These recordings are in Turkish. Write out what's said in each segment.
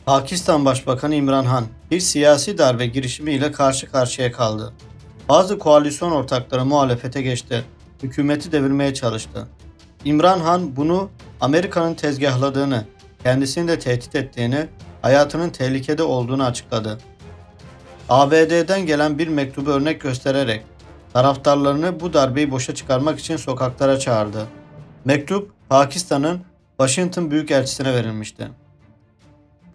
Pakistan Başbakanı İmran Han bir siyasi darbe girişimiyle karşı karşıya kaldı. Bazı koalisyon ortakları muhalefete geçti. Hükümeti devirmeye çalıştı. İmran Han bunu Amerika'nın tezgahladığını, kendisini de tehdit ettiğini, hayatının tehlikede olduğunu açıkladı. ABD'den gelen bir mektubu örnek göstererek taraftarlarını bu darbeyi boşa çıkarmak için sokaklara çağırdı. Mektup Pakistan'ın Washington Büyükelçisi'ne verilmişti.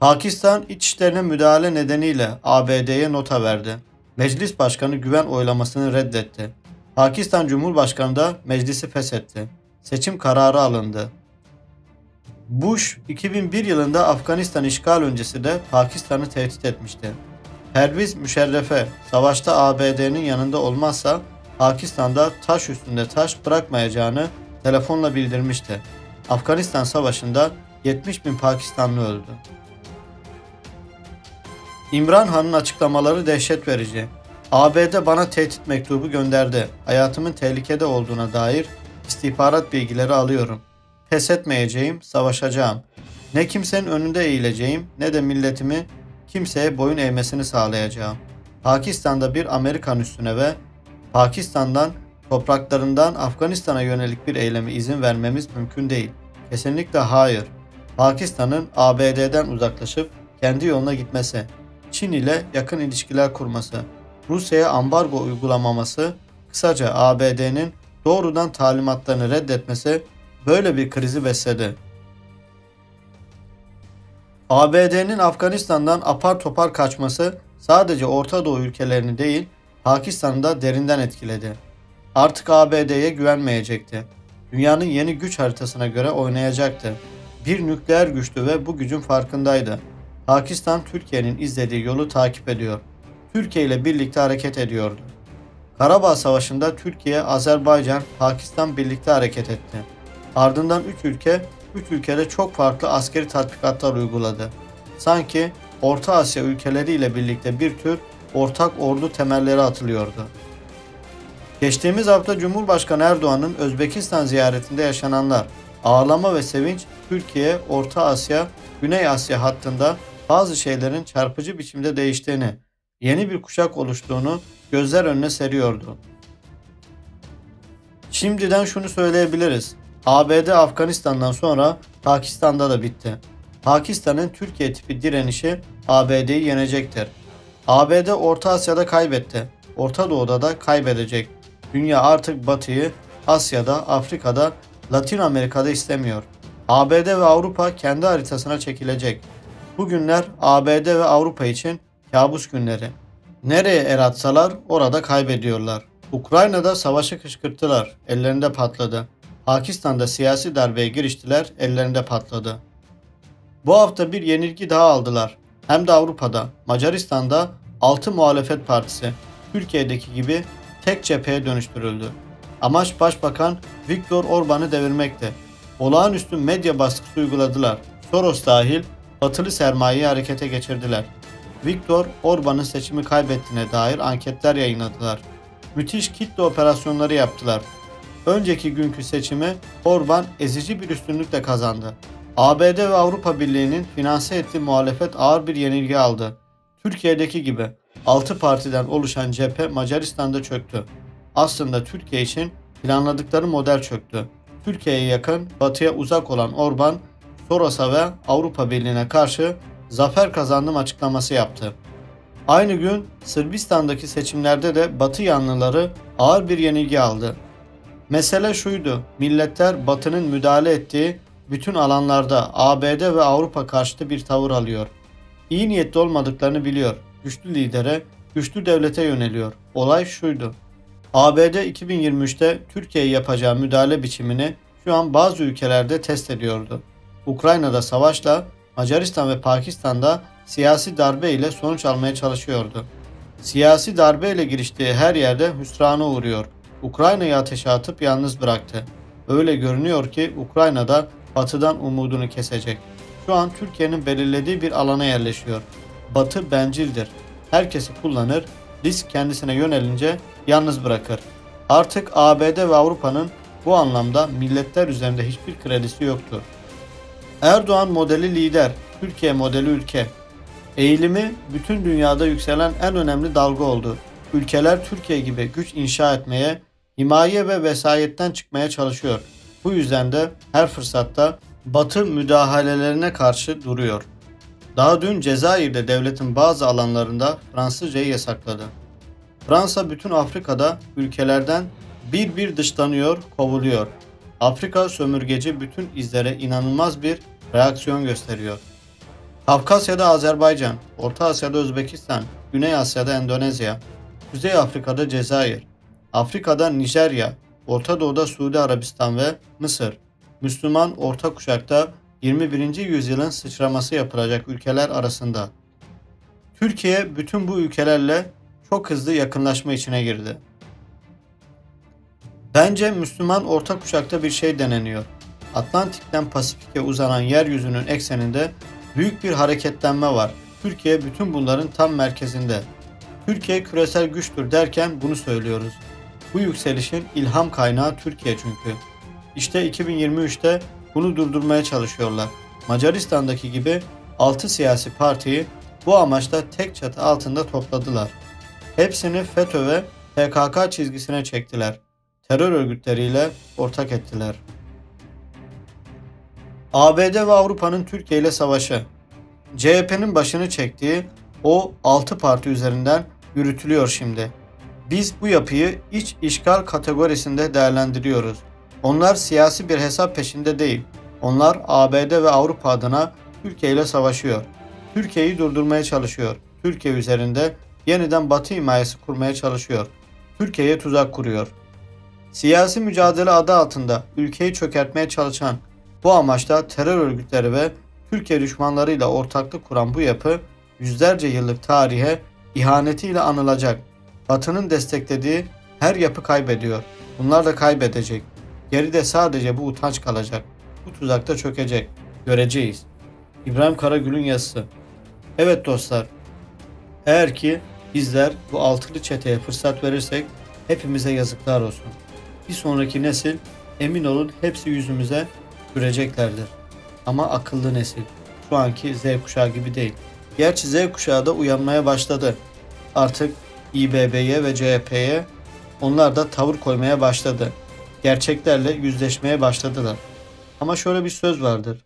Pakistan iç işlerine müdahale nedeniyle ABD'ye nota verdi. Meclis Başkanı güven oylamasını reddetti. Pakistan Cumhurbaşkanı da meclisi feshetti. Seçim kararı alındı. Bush 2001 yılında Afganistan işgal öncesi de Pakistan'ı tehdit etmişti. Perviz Müşerrefe savaşta ABD'nin yanında olmazsa Pakistan'da taş üstünde taş bırakmayacağını telefonla bildirmişti. Afganistan Savaşı'nda 70 bin Pakistanlı öldü. İmran Han'ın açıklamaları dehşet verici. ABD bana tehdit mektubu gönderdi. Hayatımın tehlikede olduğuna dair istihbarat bilgileri alıyorum. Pes etmeyeceğim, savaşacağım. Ne kimsenin önünde eğileceğim ne de milletimi kimseye boyun eğmesini sağlayacağım. Pakistan'da bir Amerikan üssüne ve Pakistan'dan topraklarından Afganistan'a yönelik bir eyleme izin vermemiz mümkün değil. Kesinlikle hayır. Pakistan'ın ABD'den uzaklaşıp kendi yoluna gitmesi, Çin ile yakın ilişkiler kurması, Rusya'ya ambargo uygulamaması, kısaca ABD'nin doğrudan talimatlarını reddetmesi böyle bir krizi besledi. ABD'nin Afganistan'dan apar topar kaçması sadece Orta Doğu ülkelerini değil, Pakistan'ı da derinden etkiledi. Artık ABD'ye güvenmeyecekti. Dünyanın yeni güç haritasına göre oynayacaktı. Bir nükleer güçtü ve bu gücün farkındaydı. Pakistan Türkiye'nin izlediği yolu takip ediyor. Türkiye ile birlikte hareket ediyordu. Karabağ Savaşı'nda Türkiye, Azerbaycan, Pakistan birlikte hareket etti. Ardından üç ülkede çok farklı askeri tatbikatlar uyguladı. Sanki Orta Asya ülkeleriyle birlikte bir tür ortak ordu temelleri atılıyordu. Geçtiğimiz hafta Cumhurbaşkanı Erdoğan'ın Özbekistan ziyaretinde yaşananlar, ağlama ve sevinç Türkiye, Orta Asya, Güney Asya hattında bazı şeylerin çarpıcı biçimde değiştiğini, yeni bir kuşak oluştuğunu gözler önüne seriyordu. Şimdiden şunu söyleyebiliriz. ABD Afganistan'dan sonra Pakistan'da da bitti. Pakistan'ın Türkiye tipi direnişi ABD'yi yenecektir. ABD Orta Asya'da kaybetti. Orta Doğu'da da kaybedecek. Dünya artık Batı'yı Asya'da, Afrika'da, Latin Amerika'da istemiyor. ABD ve Avrupa kendi haritasına çekilecek. Bu günler ABD ve Avrupa için kabus günleri. Nereye el atsalar orada kaybediyorlar. Ukrayna'da savaşı kışkırttılar, ellerinde patladı. Pakistan'da siyasi darbeye giriştiler, ellerinde patladı. Bu hafta bir yenilgi daha aldılar. Hem de Avrupa'da, Macaristan'da 6 muhalefet partisi Türkiye'deki gibi tek cepheye dönüştürüldü. Amaç Başbakan Viktor Orban'ı devirmekti. Olağanüstü medya baskısı uyguladılar. Soros dahil batılı sermayeyi harekete geçirdiler. Viktor Orban'ın seçimi kaybettiğine dair anketler yayınladılar. Müthiş kitle operasyonları yaptılar. Önceki günkü seçimi Orban ezici bir üstünlükle kazandı. ABD ve Avrupa Birliği'nin finanse ettiği muhalefet ağır bir yenilgi aldı. Türkiye'deki gibi 6 partiden oluşan cephe Macaristan'da çöktü. Aslında Türkiye için planladıkları model çöktü. Türkiye'ye yakın, batıya uzak olan Orban, Soros'a ve Avrupa Birliği'ne karşı zafer kazandım açıklaması yaptı. Aynı gün Sırbistan'daki seçimlerde de Batı yanlıları ağır bir yenilgi aldı. Mesele şuydu, milletler Batı'nın müdahale ettiği bütün alanlarda ABD ve Avrupa karşıtı bir tavır alıyor. İyi niyetli olmadıklarını biliyor. Güçlü lidere, güçlü devlete yöneliyor. Olay şuydu. ABD 2023'te Türkiye'ye yapacağı müdahale biçimini şu an bazı ülkelerde test ediyordu. Ukrayna'da savaşla, Macaristan ve Pakistan'da siyasi darbe ile sonuç almaya çalışıyordu. Siyasi darbe ile giriştiği her yerde hüsrana uğruyor. Ukrayna'yı ateşe atıp yalnız bıraktı. Öyle görünüyor ki Ukrayna'da Batı'dan umudunu kesecek. Şu an Türkiye'nin belirlediği bir alana yerleşiyor. Batı bencildir. Herkesi kullanır, risk kendisine yönelince yalnız bırakır. Artık ABD ve Avrupa'nın bu anlamda milletler üzerinde hiçbir kredisi yoktur. Erdoğan modeli lider, Türkiye modeli ülke. Eğilimi bütün dünyada yükselen en önemli dalga oldu. Ülkeler Türkiye gibi güç inşa etmeye, himaye ve vesayetten çıkmaya çalışıyor. Bu yüzden de her fırsatta Batı müdahalelerine karşı duruyor. Daha dün Cezayir'de devletin bazı alanlarında Fransızcayı yasakladı. Fransa bütün Afrika'da ülkelerden bir bir dışlanıyor, kovuluyor. Afrika sömürgeci bütün izlere inanılmaz bir reaksiyon gösteriyor. Kafkasya'da Azerbaycan, Orta Asya'da Özbekistan, Güney Asya'da Endonezya, Kuzey Afrika'da Cezayir, Afrika'da Nijerya, Orta Doğu'da Suudi Arabistan ve Mısır. Müslüman orta kuşakta 21. yüzyılın sıçraması yapılacak ülkeler arasında. Türkiye bütün bu ülkelerle çok hızlı yakınlaşma içine girdi. Bence Müslüman orta kuşakta bir şey deneniyor. Atlantik'ten Pasifik'e uzanan yeryüzünün ekseninde büyük bir hareketlenme var. Türkiye bütün bunların tam merkezinde. Türkiye küresel güçtür derken bunu söylüyoruz. Bu yükselişin ilham kaynağı Türkiye çünkü. İşte 2023'te bunu durdurmaya çalışıyorlar. Macaristan'daki gibi 6 siyasi partiyi bu amaçla tek çatı altında topladılar. Hepsini FETÖ ve PKK çizgisine çektiler. Terör örgütleriyle ortak ettiler. ABD ve Avrupa'nın Türkiye ile savaşı. CHP'nin başını çektiği o 6 parti üzerinden yürütülüyor şimdi. Biz bu yapıyı iç işgal kategorisinde değerlendiriyoruz. Onlar siyasi bir hesap peşinde değil. Onlar ABD ve Avrupa adına Türkiye ile savaşıyor. Türkiye'yi durdurmaya çalışıyor. Türkiye üzerinde yeniden Batı himayesi kurmaya çalışıyor. Türkiye'ye tuzak kuruyor. Siyasi mücadele adı altında ülkeyi çökertmeye çalışan, bu amaçla terör örgütleri ve Türkiye düşmanlarıyla ortaklık kuran bu yapı yüzlerce yıllık tarihe ihanetiyle anılacak. Batı'nın desteklediği her yapı kaybediyor. Bunlar da kaybedecek. Geride sadece bu utanç kalacak. Bu tuzakta çökecek. Göreceğiz. İbrahim Karagül'ün yazısı. Evet dostlar, eğer ki bizler bu altılı çeteye fırsat verirsek hepimize yazıklar olsun. Bir sonraki nesil emin olun hepsi yüzümüze güleceklerdir. Ama akıllı nesil. Şu anki Z kuşağı gibi değil. Gerçi Z kuşağı da uyanmaya başladı. Artık İBB'ye ve CHP'ye onlar da tavır koymaya başladı. Gerçeklerle yüzleşmeye başladılar. Ama şöyle bir söz vardır.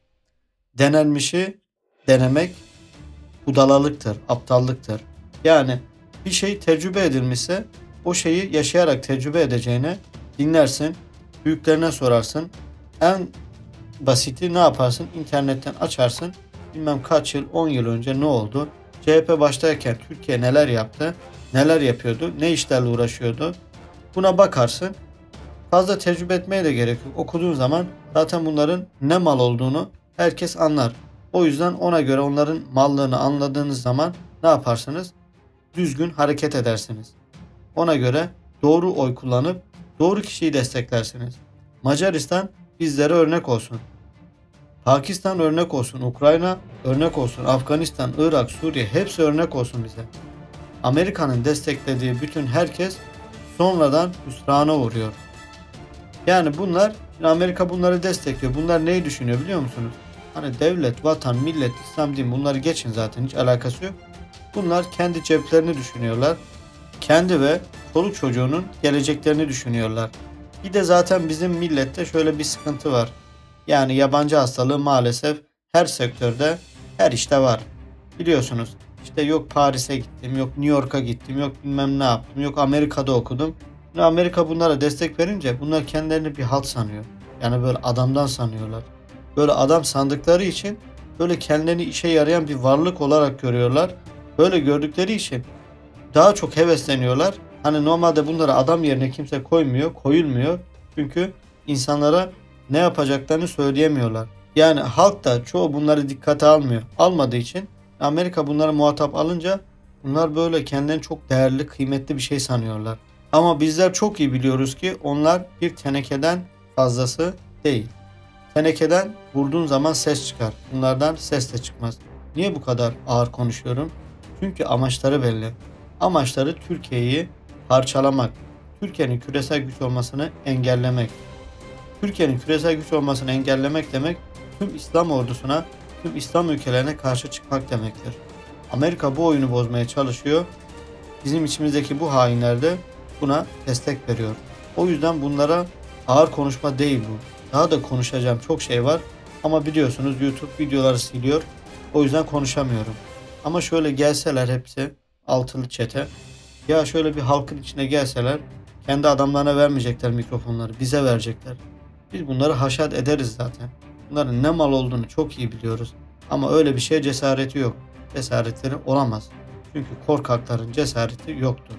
Denenmişi denemek budalalıktır, aptallıktır. Yani bir şey tecrübe edilmişse o şeyi yaşayarak tecrübe edeceğine dinlersin, büyüklerine sorarsın. En basiti ne yaparsın? İnternetten açarsın. Bilmem kaç yıl, 10 yıl önce ne oldu? CHP başlarken Türkiye neler yaptı? Neler yapıyordu? Ne işlerle uğraşıyordu? Buna bakarsın. Fazla tecrübe etmeye de gerek yok. Okuduğun zaman zaten bunların ne mal olduğunu herkes anlar. O yüzden ona göre onların mallığını anladığınız zaman ne yaparsınız? Düzgün hareket edersiniz. Ona göre doğru oy kullanıp doğru kişiyi desteklersiniz. Macaristan bizlere örnek olsun. Pakistan örnek olsun. Ukrayna örnek olsun. Afganistan, Irak, Suriye hepsi örnek olsun bize. Amerika'nın desteklediği bütün herkes sonradan hüsrana uğruyor. Yani bunlar, Amerika bunları destekliyor. Bunlar neyi düşünüyor biliyor musunuz? Hani devlet, vatan, millet, İslam, din bunları geçin zaten hiç alakası yok. Bunlar kendi ceplerini düşünüyorlar. Kendi ve çoluk çocuğunun geleceklerini düşünüyorlar. Bir de zaten bizim millette şöyle bir sıkıntı var. Yani yabancı hastalığı maalesef her sektörde, her işte var. Biliyorsunuz işte yok Paris'e gittim, yok New York'a gittim, yok bilmem ne yaptım, yok Amerika'da okudum. Şimdi Amerika bunlara destek verince bunlar kendilerini bir halt sanıyor. Yani böyle adamdan sanıyorlar. Böyle adam sandıkları için böyle kendilerini işe yarayan bir varlık olarak görüyorlar. Böyle gördükleri için daha çok hevesleniyorlar. Hani normalde bunlara adam yerine kimse koymuyor, koyulmuyor. Çünkü insanlara ne yapacaklarını söyleyemiyorlar. Yani halk da çoğu bunları dikkate almıyor. Almadığı için Amerika bunları muhatap alınca bunlar böyle kendilerini çok değerli, kıymetli bir şey sanıyorlar. Ama bizler çok iyi biliyoruz ki onlar bir tenekeden fazlası değil. Tenekeden vurduğun zaman ses çıkar. Bunlardan ses de çıkmaz. Niye bu kadar ağır konuşuyorum? Çünkü amaçları belli. Amaçları Türkiye'yi parçalamak. Türkiye'nin küresel güç olmasını engellemek. Türkiye'nin küresel güç olmasını engellemek demek tüm İslam ordusuna tüm İslam ülkelerine karşı çıkmak demektir. Amerika bu oyunu bozmaya çalışıyor. Bizim içimizdeki bu hainler de buna destek veriyor. O yüzden bunlara ağır konuşma değil bu. Daha da konuşacağım çok şey var ama biliyorsunuz YouTube videoları siliyor. O yüzden konuşamıyorum. Ama şöyle gelseler hepsi altılı çete. Ya şöyle bir halkın içine gelseler kendi adamlarına vermeyecekler mikrofonları, bize verecekler. Biz bunları haşat ederiz zaten. Bunların ne mal olduğunu çok iyi biliyoruz. Ama öyle bir şeye cesareti yok. Cesaretleri olamaz. Çünkü korkakların cesareti yoktur.